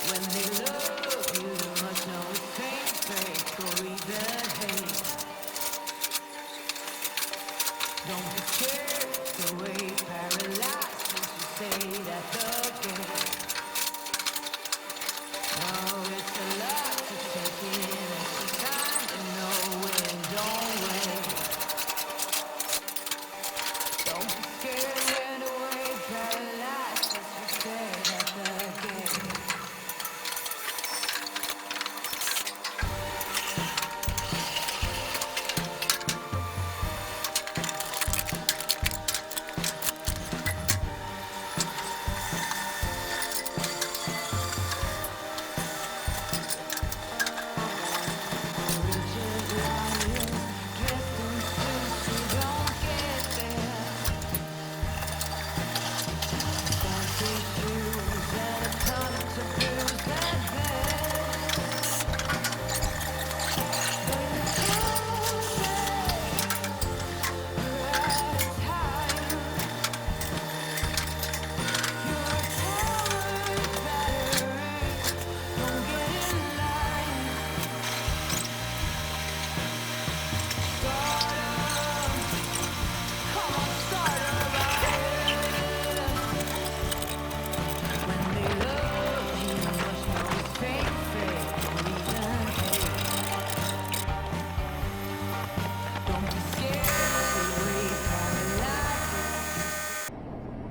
When they love you, you must know it's fake or even hate. Don't be scared, the way paralyzed once you say that again. No, it's a lot to take in, it's time to know when, don't wait. Don't be scared when the way paralyzed once you say that again.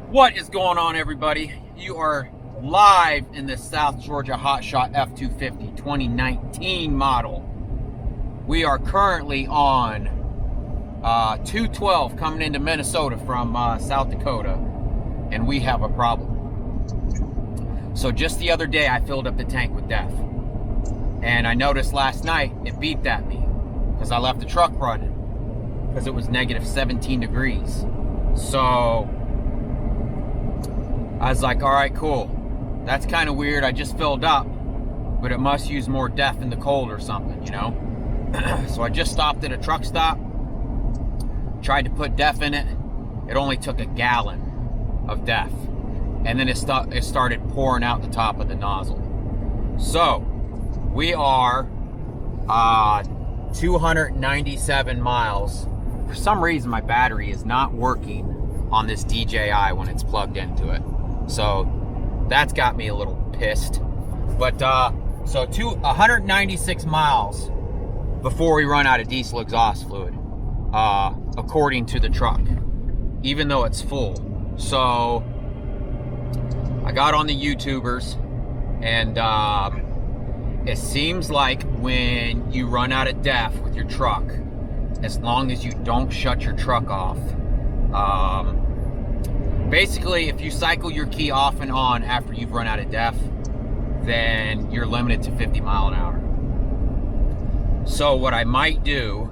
What is going on, everybody? You are live in the South Georgia Hotshot F250 2019 model. We are currently on 212 coming into Minnesota from South Dakota, and we have a problem. So just the other day I filled up the tank with DEF, and I noticed last night it beeped at me because I left the truck running because it was negative 17 degrees. So I was like, all right, cool. That's kind of weird. I just filled up, but it must use more DEF in the cold or something, you know? So I just stopped at a truck stop, tried to put DEF in it. It only took a gallon of DEF. And then it started pouring out the top of the nozzle. So we are 297 miles. For some reason, my battery is not working on this DJI when it's plugged into it. So that's got me a little pissed. But so 196 miles before we run out of diesel exhaust fluid, according to the truck, even though it's full. So I got on the YouTubers, and it seems like when you run out of DEF with your truck, as long as you don't shut your truck off, basically, if you cycle your key off and on after you've run out of DEF, then you're limited to 50 mile an hour. So what I might do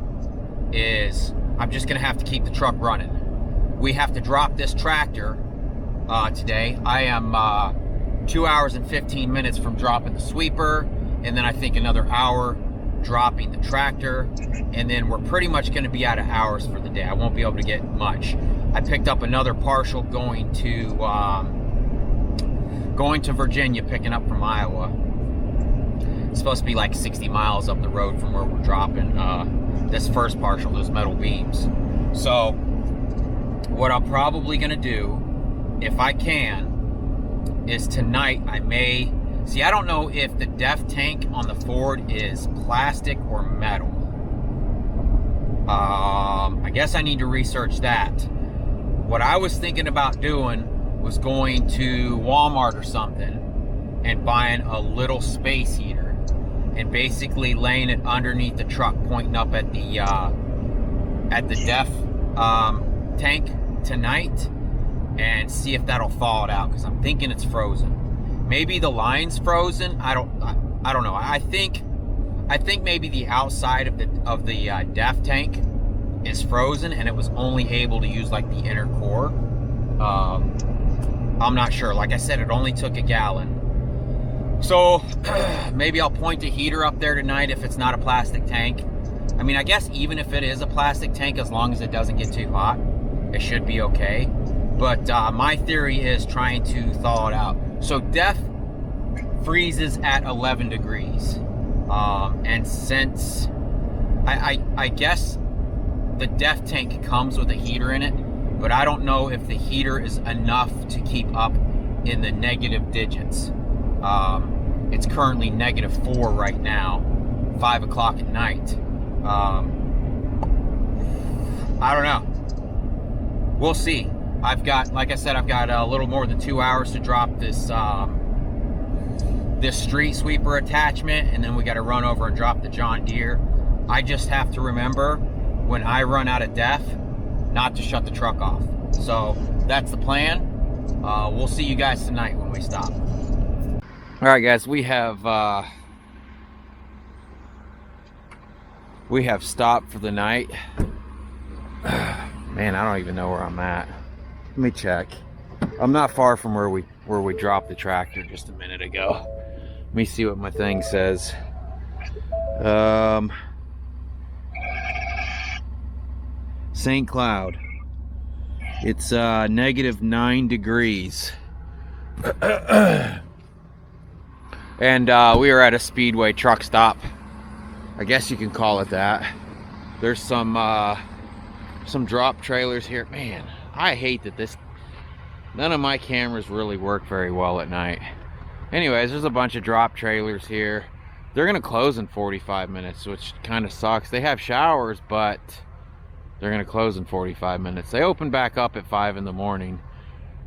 is I'm just gonna have to keep the truck running. We have to drop this tractor today. I am 2 hours and 15 minutes from dropping the sweeper, and then I think another hour dropping the tractor, and then we're pretty much gonna be out of hours for the day. I won't be able to get much. I picked up another partial going to Virginia, picking up from Iowa. It's supposed to be like 60 miles up the road from where we're dropping this first partial, those metal beams. So what I'm probably gonna do, if I can, is tonight I may, see, I don't know if the DEF tank on the Ford is plastic or metal. I guess I need to research that. What I was thinking about doing was going to Walmart or something and buying a little space heater and basically laying it underneath the truck, pointing up at the DEF tank tonight, and see if that'll thaw it out, because I'm thinking it's frozen. Maybe the line's frozen. I don't know. I think maybe the outside of the DEF tank is frozen, and it was only able to use like the inner core. I'm not sure. Like I said, it only took a gallon. So maybe I'll point a heater up there tonight if it's not a plastic tank. I mean, I guess even if it is a plastic tank, as long as it doesn't get too hot, it should be okay. But my theory is trying to thaw it out. So DEF freezes at 11 degrees. And since I guess the def tank comes with a heater in it, but I don't know if the heater is enough to keep up in the negative digits. It's currently -4 right now, 5 o'clock at night. I don't know. We'll see. Like I said, I've got a little more than 2 hours to drop this this street sweeper attachment, and then we got to run over and drop the John Deere. I just have to remember when I run out of def not to shut the truck off. So that's the plan. We'll see you guys tonight when we stop. All right, guys, we have stopped for the night. Man, I don't even know where I'm at. Let me check. I'm not far from where we dropped the tractor just a minute ago. Let me see what my thing says. St. Cloud. It's -9 degrees. And we are at a Speedway truck stop. I guess you can call it that. There's some drop trailers here. Man, I hate that none of my cameras really work very well at night. Anyways, there's a bunch of drop trailers here. They're gonna close in 45 minutes, which kind of sucks. They have showers, but they're gonna close in 45 minutes. They open back up at 5 in the morning,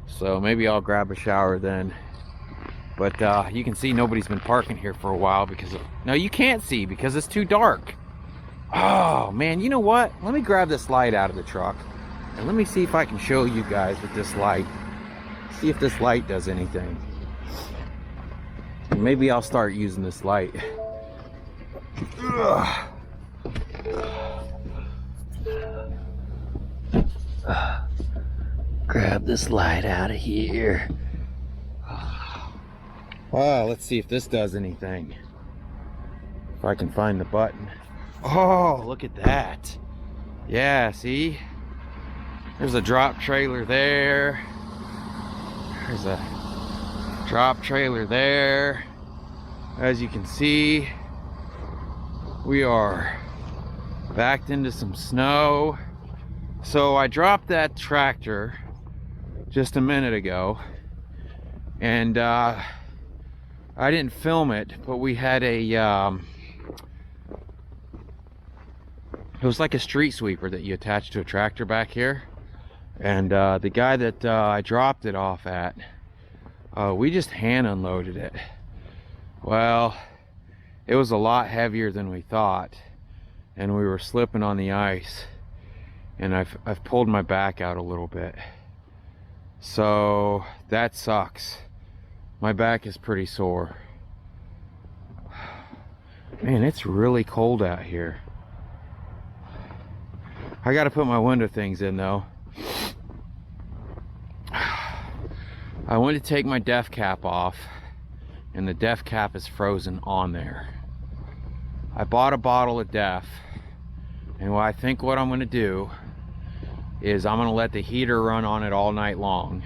so maybe I'll grab a shower then. But you can see nobody's been parking here for a while because no, you can't see because it's too dark. Oh man, you know what? Let me grab this light out of the truck and let me see if I can show you guys with this light. See if this light does anything. And maybe I'll start using this light. Grab this light out of here. Oh, let's see if this does anything. If I can find the button. Oh, look at that. Yeah, see? There's a drop trailer there. There's a drop trailer there. As you can see, we are backed into some snow. So I dropped that tractor just a minute ago, and I didn't film it, but we had it was like a street sweeper that you attach to a tractor back here, and the guy that I dropped it off at, we just hand unloaded it. Well, it was a lot heavier than we thought, and we were slipping on the ice, and I've pulled my back out a little bit, so that sucks. My back is pretty sore. Man, it's really cold out here. I gotta put my window things in though. I went to take my def cap off, and the def cap is frozen on there. I bought a bottle of def, and what I'm gonna do is I'm gonna let the heater run on it all night long,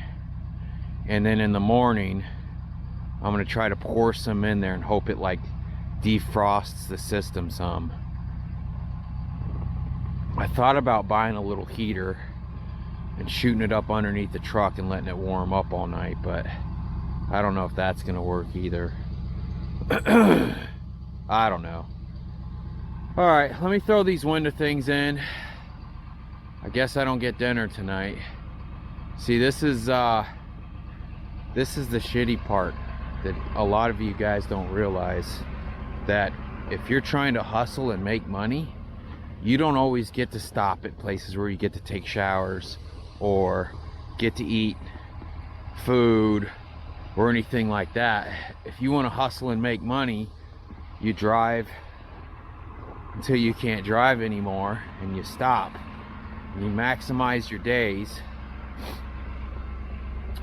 and then in the morning I'm gonna try to pour some in there and hope it like defrosts the system some. I thought about buying a little heater and shooting it up underneath the truck and letting it warm up all night, but I don't know if that's gonna work either. I don't know. All right, let me throw these window things in. I guess I don't get dinner tonight. See, this is the shitty part that a lot of you guys don't realize, that if you're trying to hustle and make money, you don't always get to stop at places where you get to take showers or get to eat food or anything like that. If you want to hustle and make money, you drive until you can't drive anymore and you stop. You maximize your days.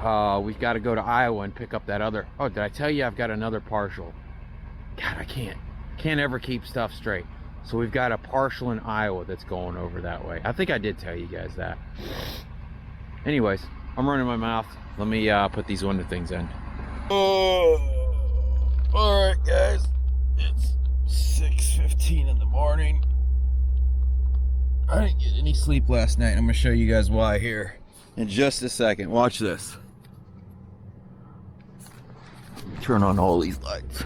We've got to go to Iowa and pick up that other. Oh, did I tell you I've got another partial? God, I can't ever keep stuff straight. So we've got a partial in Iowa that's going over that way. I think I did tell you guys that. Anyways, I'm running my mouth. Let me put these window things in. any sleep last night. I'm gonna show you guys why here in just a second. Watch this. Turn on all these lights.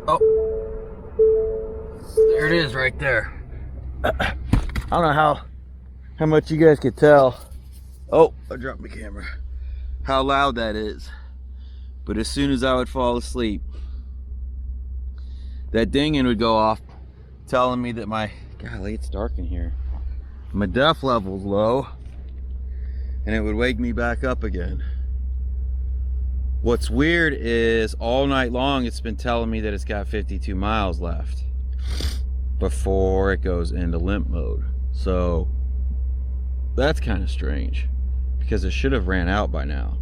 Oh, there it is right there. I don't know how much you guys could tell. Oh, I dropped my camera. How loud that is. But as soon as I would fall asleep, that dinging would go off telling me that golly, it's dark in here. My DEF level's low, and it would wake me back up again. What's weird is all night long it's been telling me that it's got 52 miles left before it goes into limp mode. So that's kind of strange because it should have ran out by now.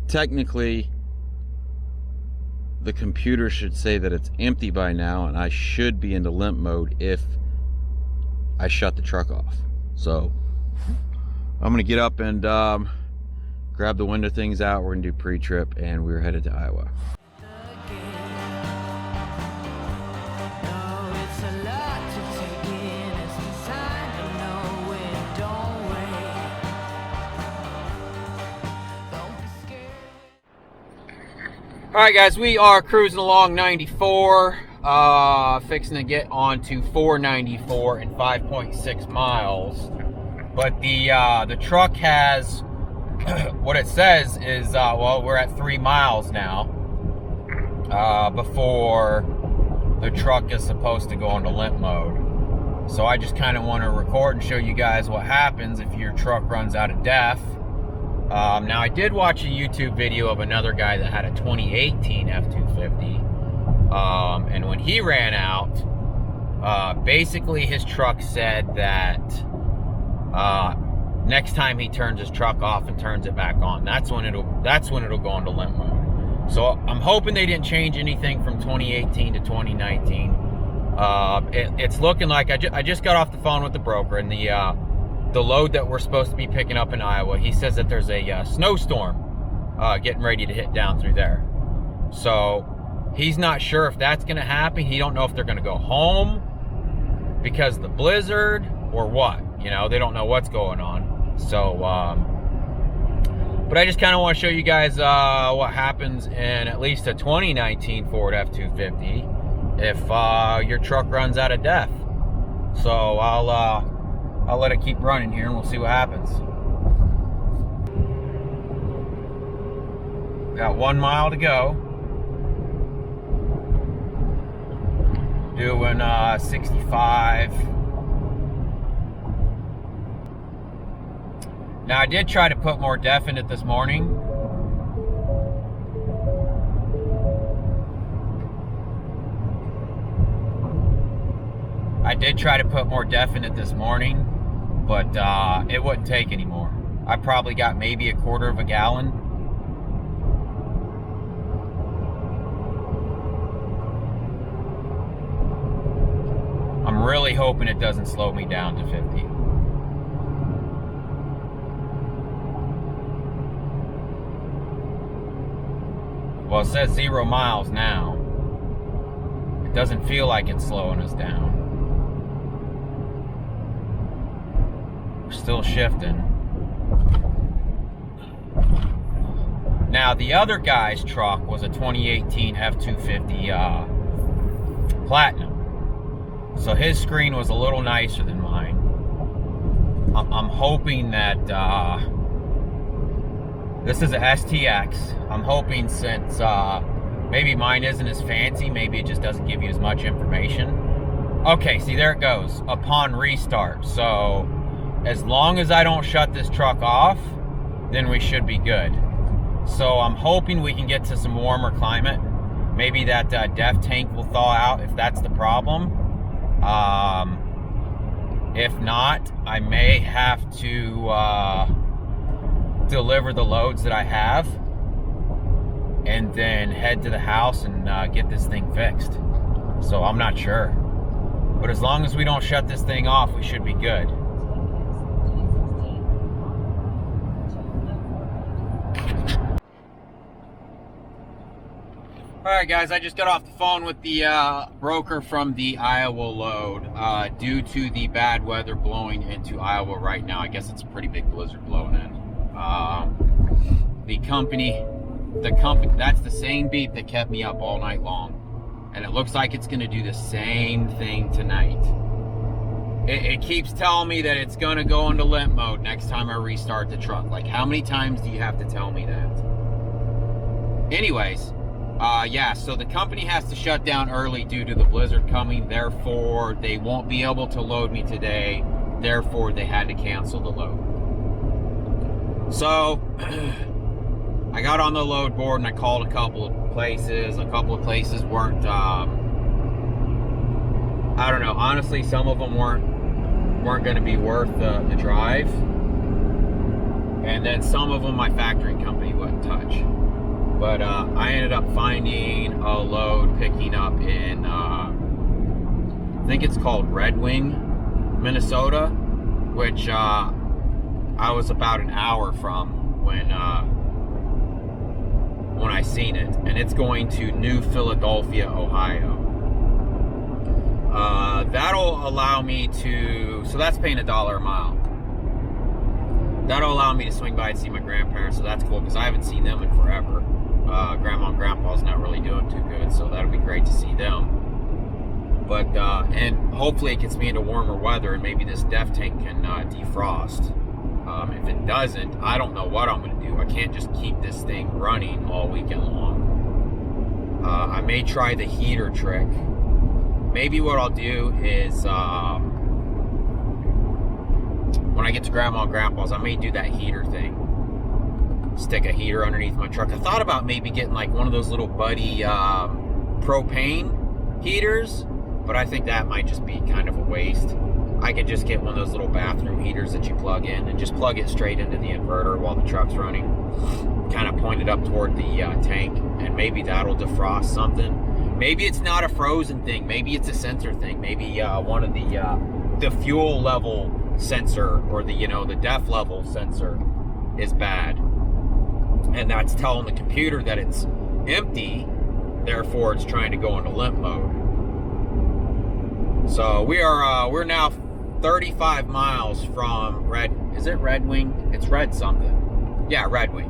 Technically, the computer should say that it's empty by now and I should be into limp mode if I shut the truck off. So I'm gonna get up and grab the window things out. We're gonna do pre-trip and we're headed to Iowa. All right, guys, we are cruising along 94, fixing to get onto 494 in 5.6 miles. But the truck has, what it says is, well, we're at 3 miles now before the truck is supposed to go into limp mode. So I just kind of want to record and show you guys what happens if your truck runs out of DEF. Now, I did watch a YouTube video of another guy that had a 2018 F-250, and when he ran out, basically his truck said that next time he turns his truck off and turns it back on, that's when it'll go into limp mode. So I'm hoping they didn't change anything from 2018 to 2019. It's looking like I just got off the phone with the broker, and the load that we're supposed to be picking up in Iowa, he says that there's a snowstorm getting ready to hit down through there. So he's not sure if that's going to happen. He don't know if they're going to go home because of the blizzard or what. You know, they don't know what's going on. So, but I just kind of want to show you guys what happens in at least a 2019 Ford F-250 if your truck runs out of DEF. So I'll let it keep running here and we'll see what happens. Got 1 mile to go. Doing 65. Now I did try to put more DEF in it this morning. But it wouldn't take anymore. I probably got maybe a quarter of a gallon. I'm really hoping it doesn't slow me down to 50. Well, it says 0 miles now. It doesn't feel like it's slowing us down. We're still shifting. Now, the other guy's truck was a 2018 F-250 Platinum. So his screen was a little nicer than mine. I'm hoping that this is a STX. I'm hoping since maybe mine isn't as fancy, maybe it just doesn't give you as much information. Okay, see, there it goes. Upon restart. So as long as I don't shut this truck off, then we should be good. So I'm hoping we can get to some warmer climate. Maybe that DEF tank will thaw out if that's the problem. If not, I may have to deliver the loads that I have and then head to the house and get this thing fixed. So I'm not sure. But as long as we don't shut this thing off, we should be good. Alright guys, I just got off the phone with the broker from the Iowa load. Due to the bad weather blowing into Iowa right now, I guess it's a pretty big blizzard blowing in. The company, that's the same beep that kept me up all night long. And it looks like it's going to do the same thing tonight. It keeps telling me that it's going to go into limp mode next time I restart the truck. Like, how many times do you have to tell me that? Anyways, yeah, so the company has to shut down early due to the blizzard coming. Therefore, they won't be able to load me today. Therefore, they had to cancel the load. So, I got on the load board and I called a couple of places. A couple of places weren't, I don't know. Honestly, some of them weren't going to be worth the drive. And then some of them my factoring company wouldn't touch. But I ended up finding a load picking up in, I think it's called Red Wing, Minnesota, which I was about an hour from when I seen it. And it's going to New Philadelphia, Ohio. That'll allow me to, so that's paying $1 a mile. That'll allow me to swing by and see my grandparents, so that's cool because I haven't seen them in forever. Grandma and Grandpa's not really doing too good, so that'll be great to see them. But and hopefully it gets me into warmer weather, and maybe this DEF tank can defrost. If it doesn't, I don't know what I'm going to do. I can't just keep this thing running all weekend long. I may try the heater trick. Maybe what I'll do is when I get to Grandma and Grandpa's, I may do that heater thing. Stick a heater underneath my truck. I thought about maybe getting like one of those little buddy propane heaters, but I think that might just be kind of a waste. I could just get one of those little bathroom heaters that you plug in and just plug it straight into the inverter while the truck's running, kind of pointed up toward the tank, and maybe that'll defrost something. Maybe it's not a frozen thing, maybe it's a sensor thing. Maybe one of the fuel level sensor, or the, you know, the DEF level sensor is bad. And that's telling the computer that it's empty, therefore it's trying to go into limp mode. So we're now 35 miles from is it Red Wing? It's Red something. Yeah, Red Wing.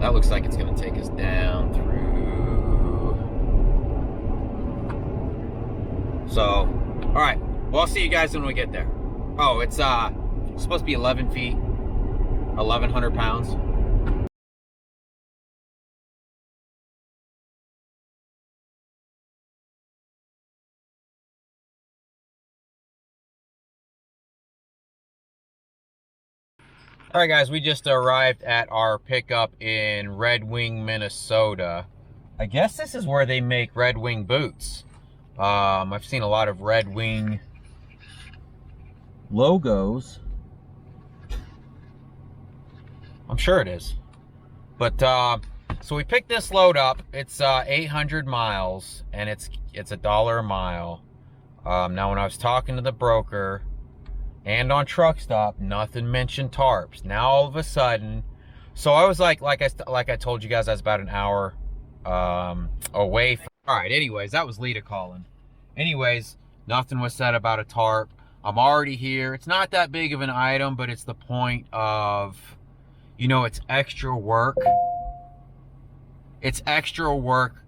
That looks like it's gonna take us down through. So, all right, well, I'll see you guys when we get there. Oh, it's supposed to be 11 feet. 1,100 pounds. All right, guys, we just arrived at our pickup in Red Wing, Minnesota. I guess this is where they make Red Wing boots. I've seen a lot of Red Wing logos. I'm sure it is. But so we picked this load up. It's 800 miles, and it's $1 a mile. Now, when I was talking to the broker and on truck stop, nothing mentioned tarps. Now all of a sudden, so I was like I told you guys, I was about an hour away from. All right, anyways, that was Lita calling. Anyways, nothing was said about a tarp. I'm already here. It's not that big of an item, but it's the point of, you know, it's extra work. It's extra work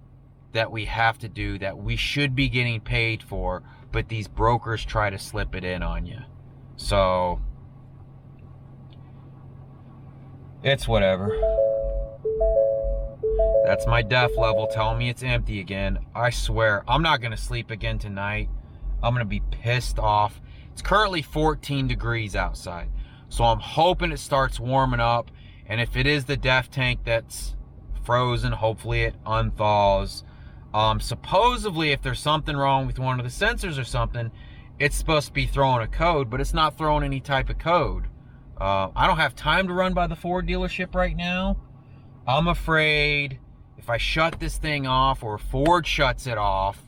that we have to do, that we should be getting paid for, but these brokers try to slip it in on you. So, it's whatever. That's my DEF level telling me it's empty again. I swear, I'm not gonna sleep again tonight. I'm gonna be pissed off. It's currently 14 degrees outside. So I'm hoping it starts warming up. And if it is the DEF tank that's frozen, hopefully it unthaws. Supposedly, if there's something wrong with one of the sensors or something, it's supposed to be throwing a code, but it's not throwing any type of code. I don't have time to run by the Ford dealership right now. I'm afraid if I shut this thing off, or Ford shuts it off,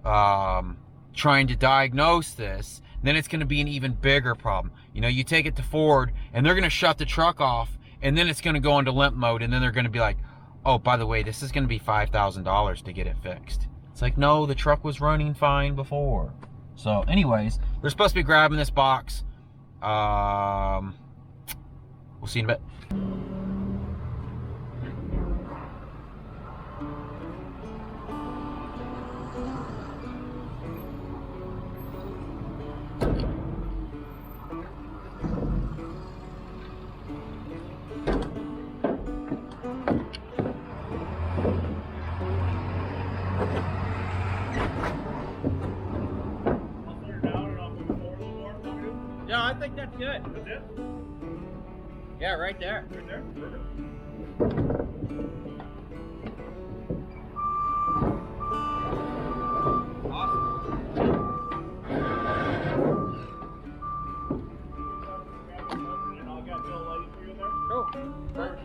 trying to diagnose this, then it's going to be an even bigger problem. You know, you take it to Ford and they're going to shut the truck off, and then it's going to go into limp mode, and then they're going to be like, oh, by the way, this is going to be $5,000 to get it fixed. It's like, no, the truck was running fine before. So anyways, they're supposed to be grabbing this box. We'll see in a bit. Yeah, I think that's good. That's it? Yeah, right there. Right there? Perfect. Awesome. I'll get Bill lighting for you in there. Cool. Perfect.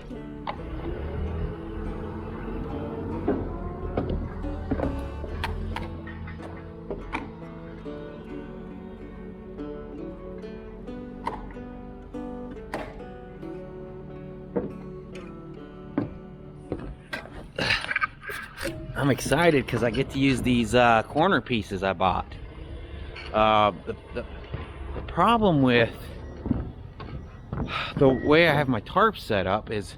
I'm excited because I get to use these corner pieces I bought. The problem with the way I have my tarps set up is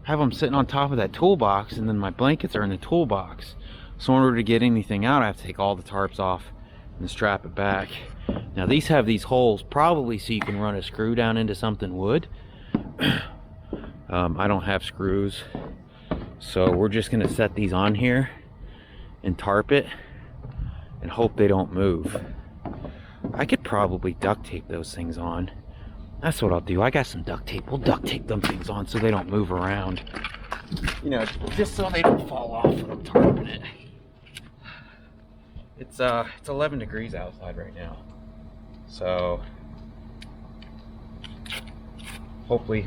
I have them sitting on top of that toolbox, and then my blankets are in the toolbox. So in order to get anything out, I have to take all the tarps off and strap it back. Now these have these holes probably so you can run a screw down into something wood. I don't have screws, so we're just gonna set these on here and tarp it and hope they don't move. I could probably duct tape those things on. That's what I'll do. I got some duct tape. We'll duct tape them things on so they don't move around. You know, just so they don't fall off when I'm tarping it. It's 11 degrees outside right now. So hopefully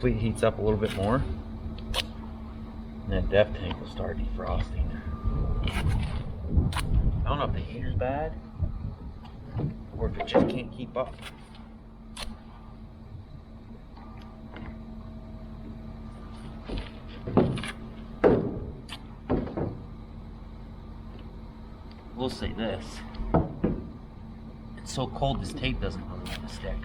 it heats up a little bit more. And that depth tank will start defrosting. I don't know if the heater's bad or if it just can't keep up. We'll say this. It's so cold this tape doesn't really want to stick.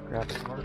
Grab the cart.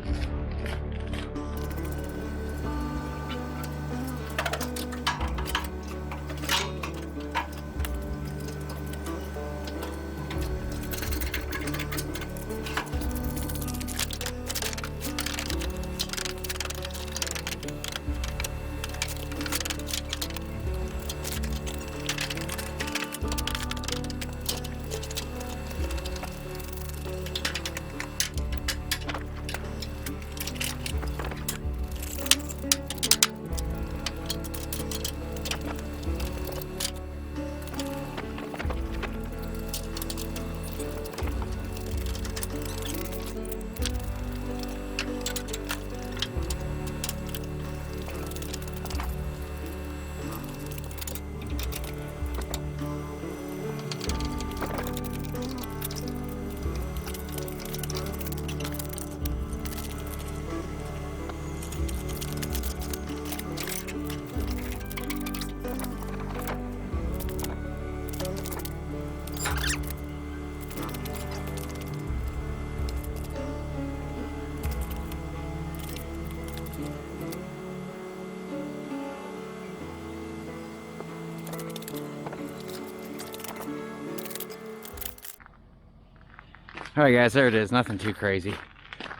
All right, guys, there it is. Nothing too crazy.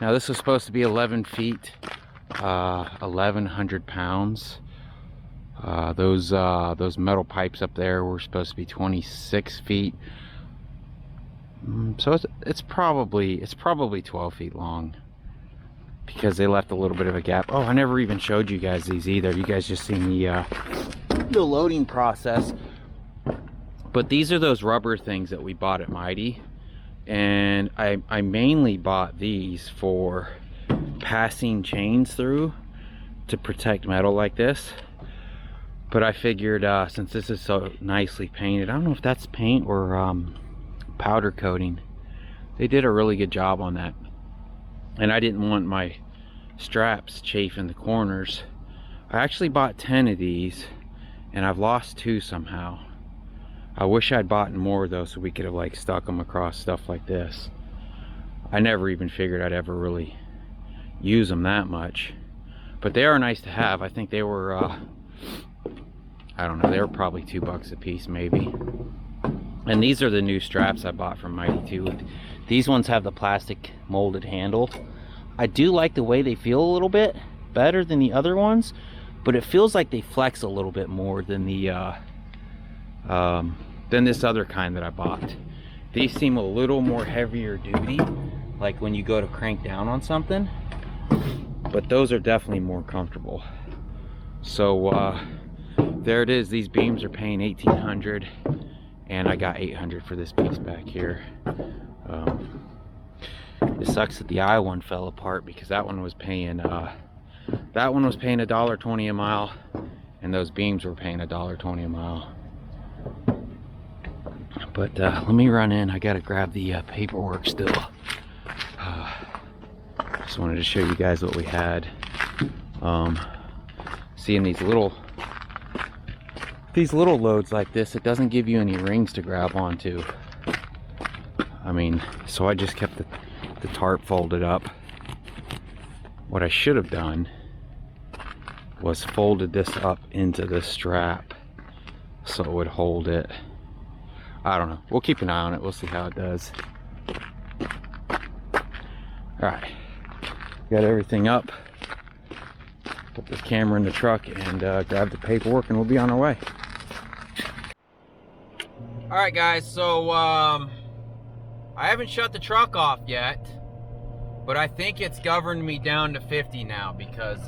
Now, this was supposed to be 11 feet, 1,100 pounds. Those metal pipes up there were supposed to be 26 feet. So it's probably 12 feet long, because they left a little bit of a gap. Oh, I never even showed you guys these either. You guys just seen the loading process. But these are those rubber things that we bought at Mighty, and I mainly bought these for passing chains through to protect metal like this. But I figured since this is so nicely painted, I don't know if that's paint or powder coating. They did a really good job on that, and I didn't want my straps chafing the corners. I actually bought 10 of these, and I've lost 2 somehow. I wish I'd bought more though, so we could have like stuck them across stuff like this. I never even figured I'd ever really use them that much, but they are nice to have. I think they were I don't know, they were probably $2 a piece maybe. And these are the new straps I bought from Mighty too. These ones have the plastic molded handle. I do like the way they feel a little bit better than the other ones, but it feels like they flex a little bit more than the than this other kind that I bought. These seem a little more heavier duty, like when you go to crank down on something, but those are definitely more comfortable. So there it is. These beams are paying $1,800, and I got $800 for this piece back here. It sucks that the I one fell apart, because that one was paying $1.20 a mile, and those beams were paying $1.20 a mile. But let me run in. I gotta grab the paperwork still. Just wanted to show you guys what we had. Seeing these little loads like this, it doesn't give you any rings to grab onto. I mean, so I just kept the tarp folded up. What I should have done was folded this up into the strap so it would hold it. I don't know. We'll keep an eye on it. We'll see how it does. Alright. Got everything up. Put this camera in the truck and grab the paperwork, and we'll be on our way. Alright guys, so I haven't shut the truck off yet, but I think it's governed me down to 50 now, because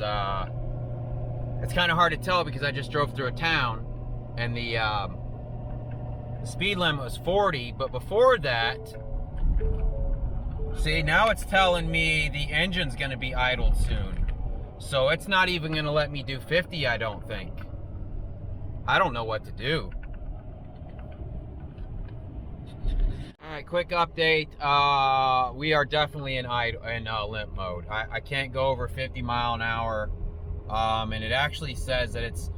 it's kind of hard to tell because I just drove through a town, and the speed limit was 40, but before that, see, now it's telling me the engine's going to be idled soon. So it's not even going to let me do 50, I don't think. I don't know what to do. Alright, quick update. We are definitely in limp mode. I can't go over 50 mile an hour. And it actually says that it's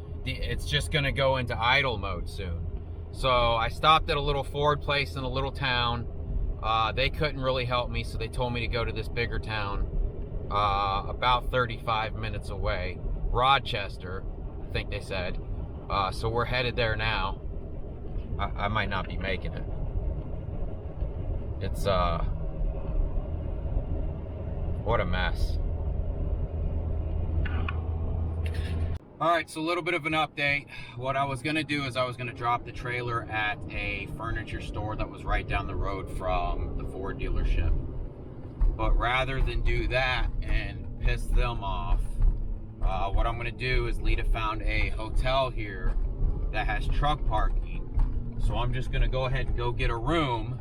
just going to go into idle mode soon. So I stopped at a little Ford place in a little town. They couldn't really help me, so they told me to go to this bigger town about 35 minutes away, Rochester, I think they said. So we're headed there now. I might not be making it. It's what a mess. Alright, so a little bit of an update. What I was going to do is I was going to drop the trailer at a furniture store that was right down the road from the Ford dealership. But rather than do that and piss them off, what I'm going to do is Lita found a hotel here that has truck parking. So I'm just going to go ahead and go get a room,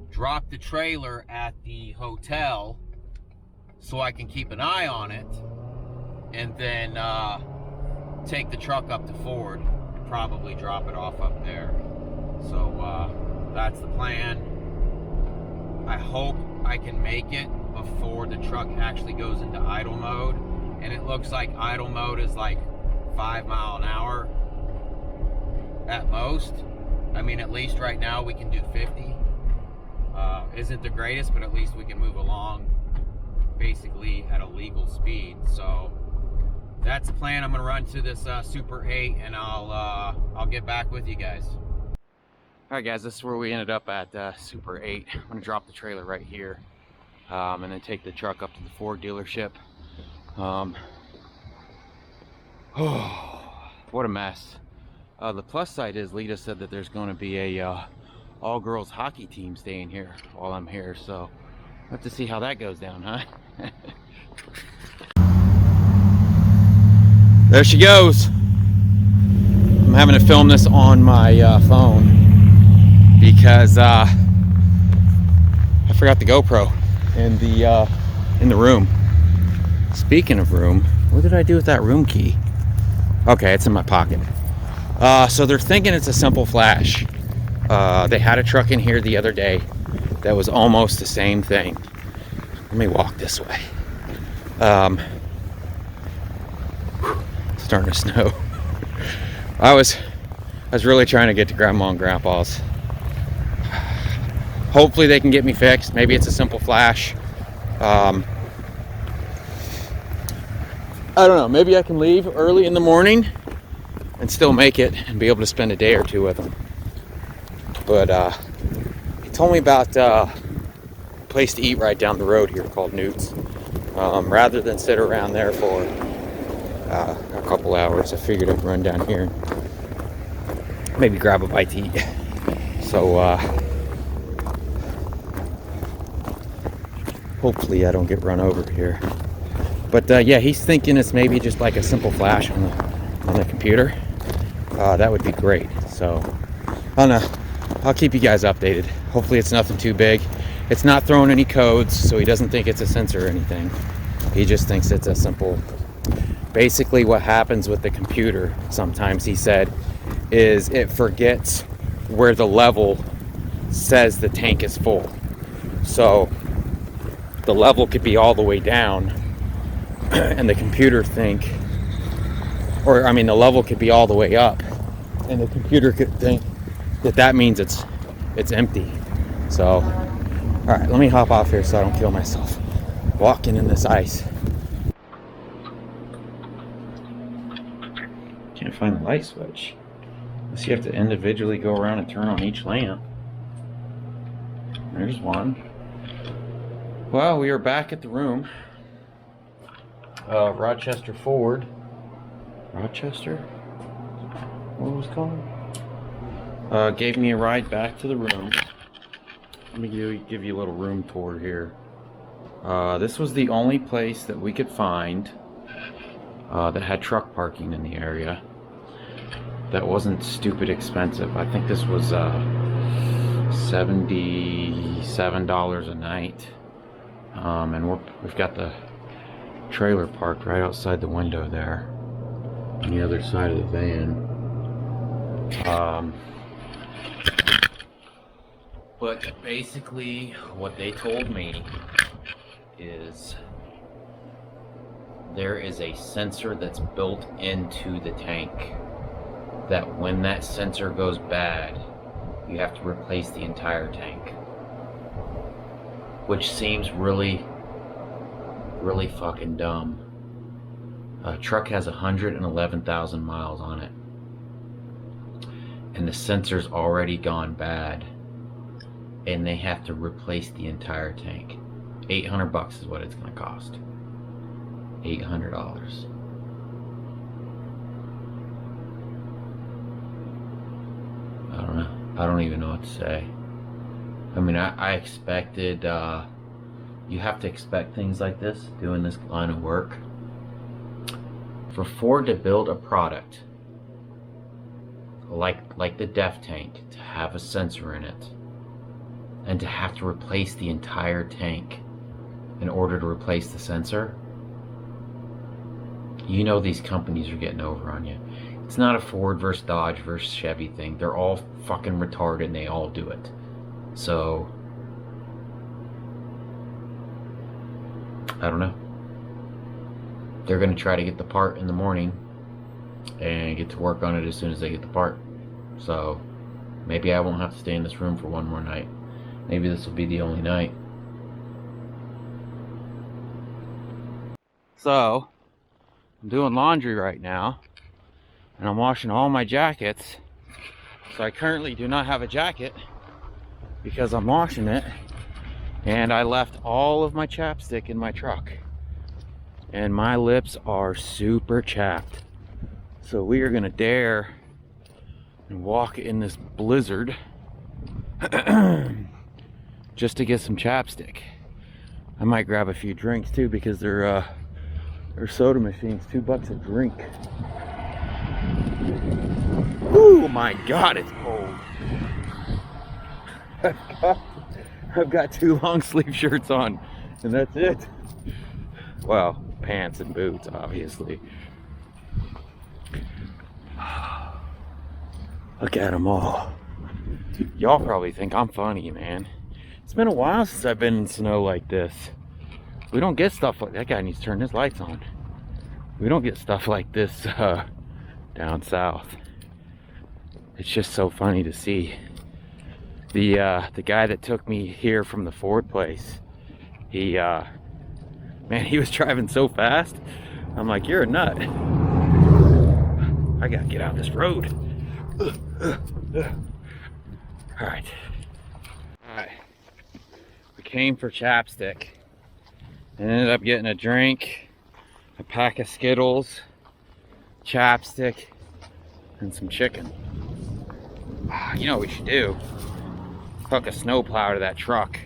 drop the trailer at the hotel so I can keep an eye on it, and then take the truck up to Ford, probably drop it off up there. So that's the plan. I hope I can make it before the truck actually goes into idle mode, and it looks like idle mode is like 5 mile an hour at most. I mean, at least right now we can do 50. Isn't the greatest, but at least we can move along basically at a legal speed. So that's the plan. I'm gonna run to this Super 8, and I'll get back with you guys. Alright guys, this is where we ended up at Super 8. I'm gonna drop the trailer right here, and then take the truck up to the Ford dealership. Oh, what a mess. The plus side is Lita said that there's going to be a all-girls hockey team staying here while I'm here, so we'll have to see how that goes down, huh? There she goes. I'm having to film this on my phone because I forgot the GoPro in the room. Speaking of room, what did I do with that room key? Okay, it's in my pocket. So they're thinking it's a simple flash. They had a truck in here the other day that was almost the same thing. Let me walk this way. It's starting to snow. I was really trying to get to Grandma and Grandpa's. Hopefully they can get me fixed. Maybe it's a simple flash. I don't know. Maybe I can leave early in the morning and still make it and be able to spend a day or two with them. But he told me about a place to eat right down the road here called Newt's. Rather than sit around there for a couple hours, I figured I'd run down here and maybe grab a bite to eat. So hopefully I don't get run over here. But yeah, he's thinking it's maybe just like a simple flash on the computer. That would be great. So I don't know. I'll keep you guys updated. Hopefully it's nothing too big. It's not throwing any codes, so he doesn't think it's a sensor or anything. He just thinks it's a simple... Basically what happens with the computer, sometimes he said, is it forgets where the level says the tank is full. So the level could be all the way down and the computer think, or I mean the level could be all the way up and the computer could think that means it's empty. So all right, let me hop off here so I don't kill myself walking in this ice. Can't find the light switch. Unless you have to individually go around and turn on each lamp. There's one. Well, we are back at the room. Rochester Ford. Rochester? What was it called? Gave me a ride back to the room. Let me give you a little room tour here. This was the only place that we could find that had truck parking in the area. That wasn't stupid expensive. I think this was $77 a night. And we've got the trailer parked right outside the window there on the other side of the van. But basically what they told me is there is a sensor that's built into the tank that when that sensor goes bad, you have to replace the entire tank. Which seems really fucking dumb. A truck has 111,000 miles on it. And the sensor's already gone bad. And they have to replace the entire tank. $800 is what it's gonna cost. $800. I don't know. I don't even know what to say. I mean, I expected, you have to expect things like this, doing this line of work. For Ford to build a product like the DEF tank, to have a sensor in it, and to have to replace the entire tank in order to replace the sensor, you know these companies are getting over on you. It's not a Ford versus Dodge versus Chevy thing. They're all fucking retarded and they all do it. So, I don't know. They're going to try to get the part in the morning and get to work on it as soon as they get the part. So, maybe I won't have to stay in this room for one more night. Maybe this will be the only night. So, I'm doing laundry right now. And I'm washing all my jackets. So I currently do not have a jacket because I'm washing it, and I left all of my chapstick in my truck, and my lips are super chapped. So we are gonna dare and walk in this blizzard just to get some chapstick. I might grab a few drinks too, because they're soda machines, $2 a drink. Oh my God, it's cold. I've got 2 long sleeve shirts on, and that's it. Well, pants and boots, obviously. Look at them all. Y'all probably think I'm funny, man. It's been a while since I've been in snow like this. We don't get stuff like that. Guy needs to turn his lights on. We don't get stuff like this down south. It's just so funny to see. The guy that took me here from the Ford place, he was driving so fast. I'm like, you're a nut. I gotta get out this road. All right. We came for chapstick and ended up getting a drink, a pack of Skittles, chapstick, and some chicken. You know what we should do? Hook a snowplow to that truck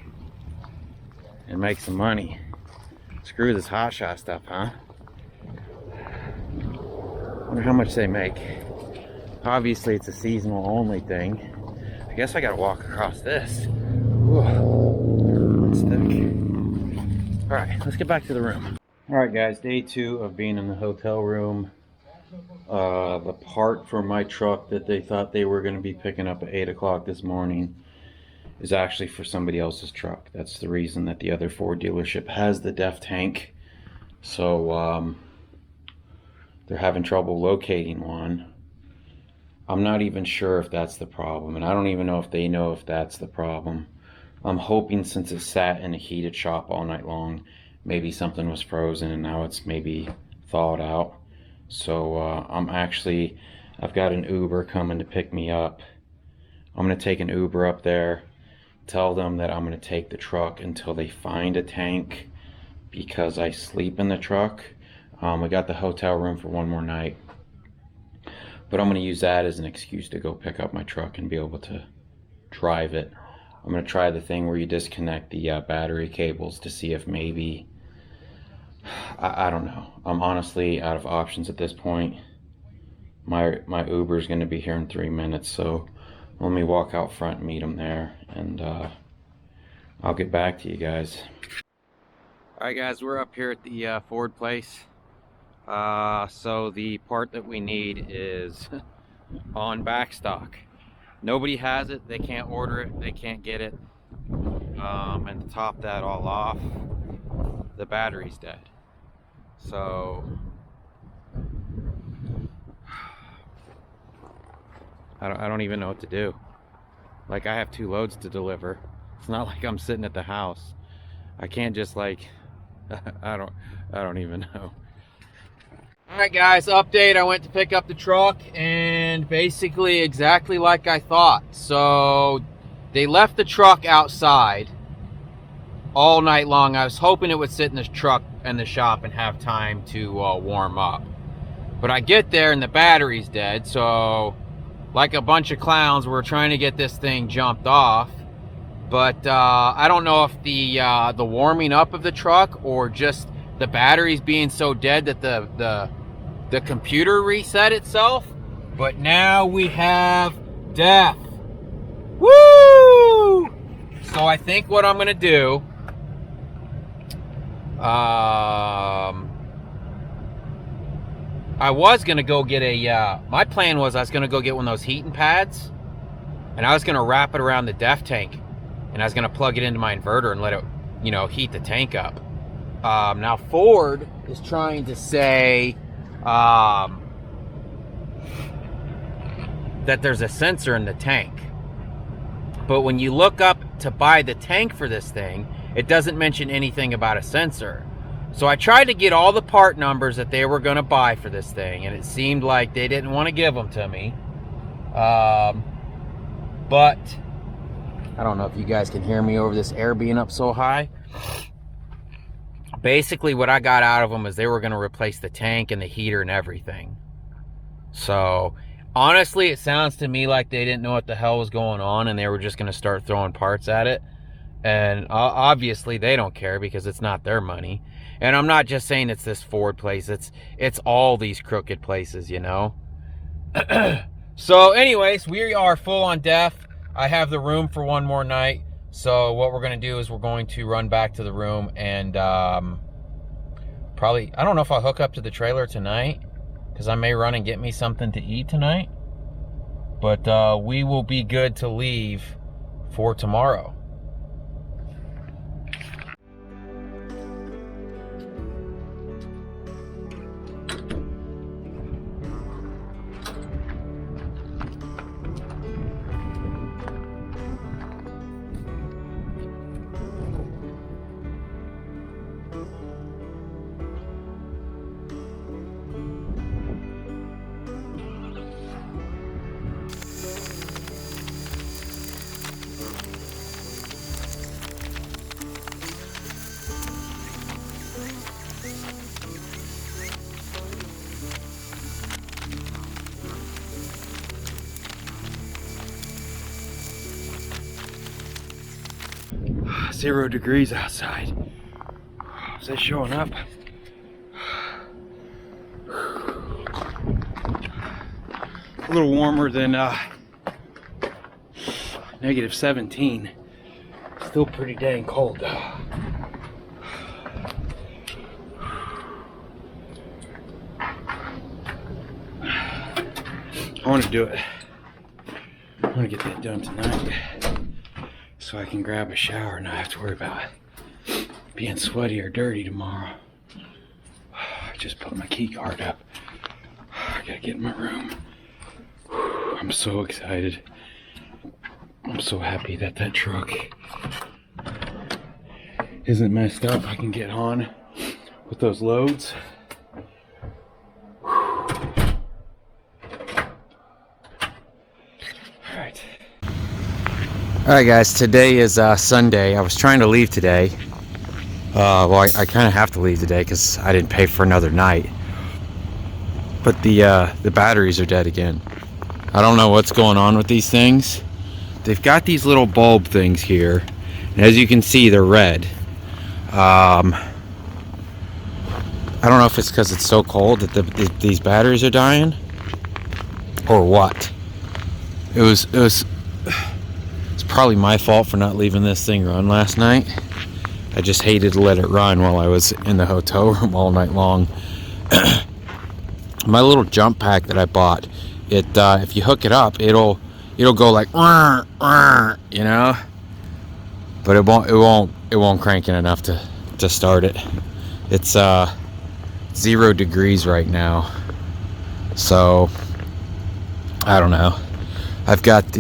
and make some money. Screw this hotshot stuff, huh? Wonder how much they make. Obviously, it's a seasonal only thing. I guess I gotta walk across this. All right, let's get back to the room. All right, guys, day 2 of being in the hotel room. The part for my truck that they thought they were going to be picking up at 8 o'clock this morning is actually for somebody else's truck. That's the reason that the other Ford dealership has the DEF tank. So they're having trouble locating one. I'm not even sure if that's the problem, and I don't even know if they know if that's the problem. I'm hoping, since it sat in a heated shop all night long, maybe something was frozen and now it's maybe thawed out. So I've got an Uber coming to pick me up. I'm gonna take an Uber up there, tell them that I'm gonna take the truck until they find a tank, because I sleep in the truck. We got the hotel room for 1 more night, but I'm gonna use that as an excuse to go pick up my truck and be able to drive it. I'm gonna try the thing where you disconnect the battery cables to see if maybe, I don't know. I'm honestly out of options at this point. My Uber is gonna be here in 3 minutes, so let me walk out front and meet them there, and I'll get back to you guys. All right, guys, we're up here at the Ford place. So the part that we need is on back stock. Nobody has it, they can't order it, they can't get it. And to top that all off, the battery's dead. So I don't even know what to do. Like, I have 2 loads to deliver. It's not like I'm sitting at the house. I can't just, like, I don't even know. All right, guys, update. I went to pick up the truck, and basically exactly like I thought. So they left the truck outside all night long. I was hoping it would sit in the truck in the shop and have time to warm up. But I get there and the battery's dead. So like a bunch of clowns, we're trying to get this thing jumped off. But I don't know if the warming up of the truck or just the batteries being so dead that the computer reset itself. But now we have death. Woo! So I think what I'm gonna do, I was gonna go get a my plan was I was gonna go get one of those heating pads, and I was gonna wrap it around the DEF tank, and I was gonna plug it into my inverter and let it, you know, heat the tank up. Now Ford is trying to say that there's a sensor in the tank, but when you look up to buy the tank for this thing, it doesn't mention anything about a sensor. So I tried to get all the part numbers that they were going to buy for this thing, and it seemed like they didn't want to give them to me. But I don't know if you guys can hear me over this air being up so high. Basically, what I got out of them is they were going to replace the tank and the heater and everything. So, honestly, it sounds to me like they didn't know what the hell was going on and they were just going to start throwing parts at it. And obviously, they don't care because it's not their money. And I'm not just saying it's this Ford place. It's all these crooked places, you know. So, anyways, we are full on def. I have the room for one more night. So what we're going to do is we're going to run back to the room and probably, I don't know if I'll hook up to the trailer tonight because I may run and get me something to eat tonight. But we will be good to leave for tomorrow. .0 degrees outside. Is that showing up? A little warmer than -17. Still pretty dang cold though. I want to do it. I want to get that done tonight, so I can grab a shower and not have to worry about being sweaty or dirty tomorrow. I just put my key card up. I gotta get in my room. I'm so excited. I'm so happy that that truck isn't messed up. I can get on with those loads. Alright guys, today is Sunday. I was trying to leave today. Well, I kind of have to leave today because I didn't pay for another night. But the batteries are dead again. I don't know what's going on with these things. They've got these little bulb things here. And as you can see, they're red. I don't know if it's because it's so cold that these batteries are dying. Or what. It's probably my fault for not leaving this thing run last night. I just hated to let it run while I was in the hotel room all night long. My little jump pack that I bought, it if you hook it up, it'll go like you know, but it won't crank in enough to start it. It's 0 degrees right now, so I don't know. I've got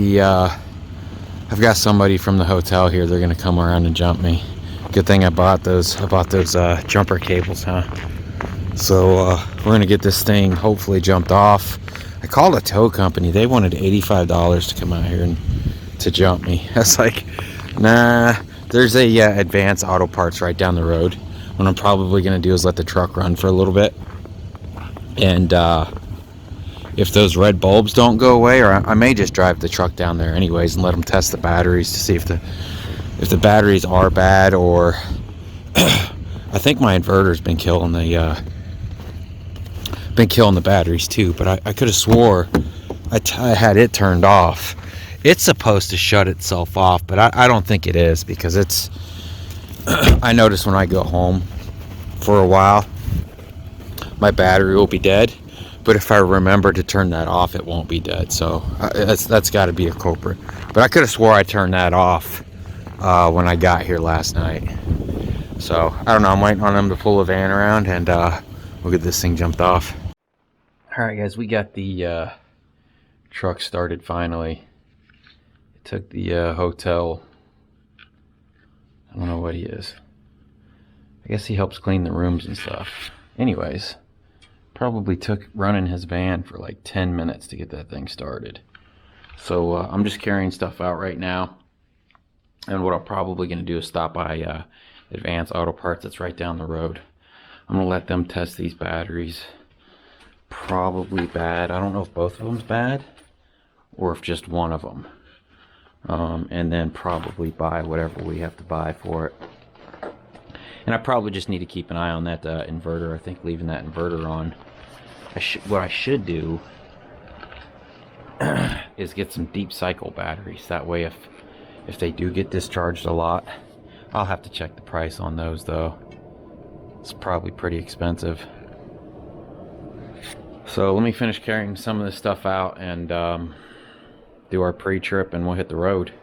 somebody from the hotel here. They're gonna come around and jump me. Good thing I bought those jumper cables, huh? So we're gonna get this thing hopefully jumped off. I called a tow company. They wanted $85 to come out here and to jump me. I was like, nah. There's a Advanced Auto Parts right down the road. What I'm probably gonna do is let the truck run for a little bit, and if those red bulbs don't go away, or I may just drive the truck down there anyways and let them test the batteries to see if the batteries are bad, or I think my inverter's been killing the batteries too. But I could have swore I had it turned off. It's supposed to shut itself off, but I don't think it is, because it's I notice when I go home for a while, my battery will be dead. But if I remember to turn that off, it won't be dead. So that's got to be a culprit. But I could have swore I turned that off when I got here last night. So I don't know. I'm waiting on them to pull the van around, and we'll get this thing jumped off. All right, guys, we got the truck started finally. It took the hotel. I don't know what he is. I guess he helps clean the rooms and stuff. Anyways. Probably took running his van for like 10 minutes to get that thing started. So I'm just carrying stuff out right now. And what I'm probably going to do is stop by Advanced Auto Parts that's right down the road. I'm going to let them test these batteries. Probably bad. I don't know if both of them's bad or if just one of them. And then probably buy whatever we have to buy for it. And I probably just need to keep an eye on that inverter. I think leaving that inverter on. What I should do is get some deep cycle batteries. That way if they do get discharged a lot, I'll have to check the price on those though. It's probably pretty expensive. So let me finish carrying some of this stuff out and do our pre-trip and we'll hit the road.